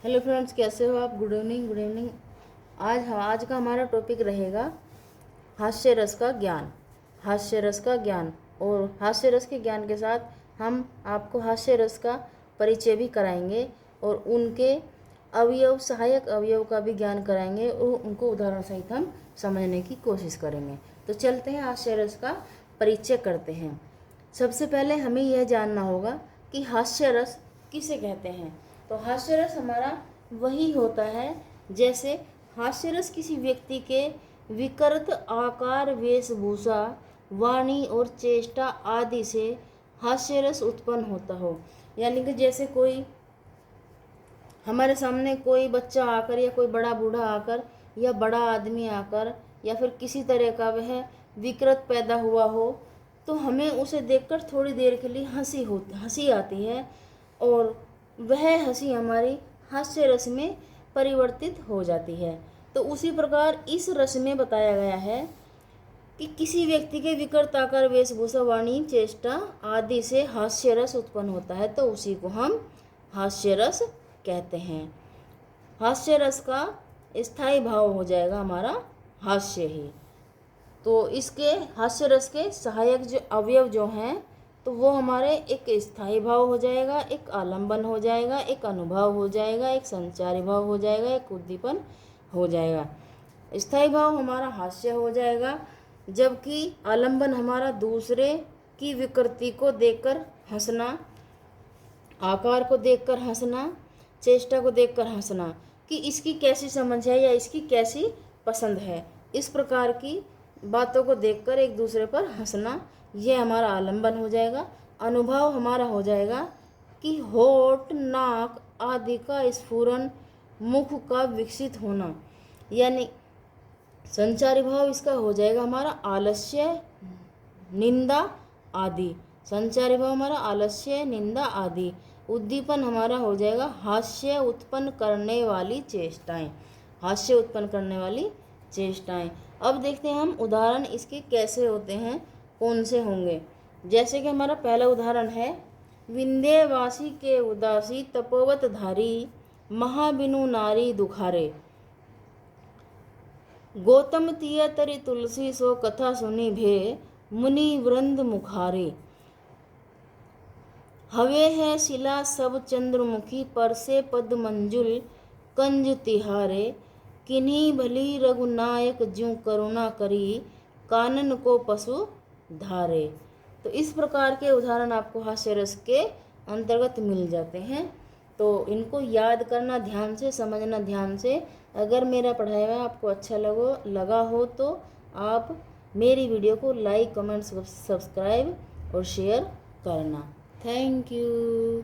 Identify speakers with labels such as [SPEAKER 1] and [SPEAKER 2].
[SPEAKER 1] Hello friends, कैसे हो आप? Good evening, good evening. आज का हमारा टॉपिक रहेगा हास्य रस का ज्ञान। हास्य रस का ज्ञान, और हास्य रस के ज्ञान के साथ हम आपको हास्य रस का परिचय भी कराएंगे और उनके अवयव, सहायक अवयव का भी ज्ञान कराएंगे और उनको उदाहरण सहित हम समझने की कोशिश करेंगे। तो चलते हैं, हास्य रस का परिचय करते हैं। सबसे पहले हमें यह जानना होगा कि हास्य रस किसे कहते हैं। तो हास्य रस हमारा वही होता है जैसे हास्य रस किसी व्यक्ति के विकृत आकार, वेशभूषा, वाणी और चेष्टा आदि से हास्य रस उत्पन्न होता हो। यानी कि जैसे कोई हमारे सामने कोई बच्चा आकर या कोई बड़ा बूढ़ा आकर या बड़ा आदमी आकर या फिर किसी तरह का वह विकृत पैदा हुआ हो, तो हमें उसे देखकर थोड़ी देर के लिए हंसी आती है और वह हंसी हमारी हास्य रस में परिवर्तित हो जाती है। तो उसी प्रकार इस रस में बताया गया है कि किसी व्यक्ति के विकृत आकार, वेशभूषा, वाणी, चेष्टा आदि से हास्य रस उत्पन्न होता है, तो उसी को हम हास्य रस कहते हैं। हास्य रस का स्थायी भाव हो जाएगा हमारा हास्य ही। तो इसके हास्य रस के सहायक जो अवयव जो हैं, तो वो हमारे एक स्थायी भाव हो जाएगा, एक आलंबन हो जाएगा, एक अनुभव हो जाएगा, एक संचारी भाव हो जाएगा, एक उद्दीपन हो जाएगा। स्थायी भाव हमारा हास्य हो जाएगा, जबकि आलंबन हमारा दूसरे की विकृति को देखकर हंसना, आकार को देखकर हंसना, चेष्टा को देखकर हंसना कि इसकी कैसी समझ है या इसकी कैसी पसंद है, इस प्रकार की बातों को देखकर एक दूसरे पर हंसना, यह हमारा आलंबन हो जाएगा। अनुभव हमारा हो जाएगा कि होठ, नाक आदि का स्फुरन, मुख का विकसित होना, यानी संचारी भाव इसका हो जाएगा हमारा आलस्य, निंदा आदि। संचारी भाव हमारा आलस्य, निंदा आदि। उद्दीपन हमारा हो जाएगा हास्य उत्पन्न करने वाली चेष्टाएं, हास्य उत्पन्न करने वाली चेष्टाएं। अब देखते हैं हम उदाहरण इसके कैसे होते हैं, कौन से होंगे। जैसे कि हमारा पहला उदाहरण है, विंध्यवासी के उदासी तपोवत धारी, महाबिनु नारी दुखारे, गौतम तिय तरि तुलसी सो कथा सुनी भे, मुनि वृंद मुखारे, हवे है शिला सब चंद्रमुखी, पर से पद मंजुल कंज तिहारे, किन्हीं भली रघुनायक ज्यों करुणा करी, कानन को पशु धारे। तो इस प्रकार के उदाहरण आपको हास्य रस के अंतर्गत मिल जाते हैं। तो इनको याद करना ध्यान से, समझना ध्यान से। अगर मेरा पढ़ाया हुआ आपको अच्छा लगा हो तो आप मेरी वीडियो को लाइक, कमेंट, सब्सक्राइब और शेयर करना। Thank you.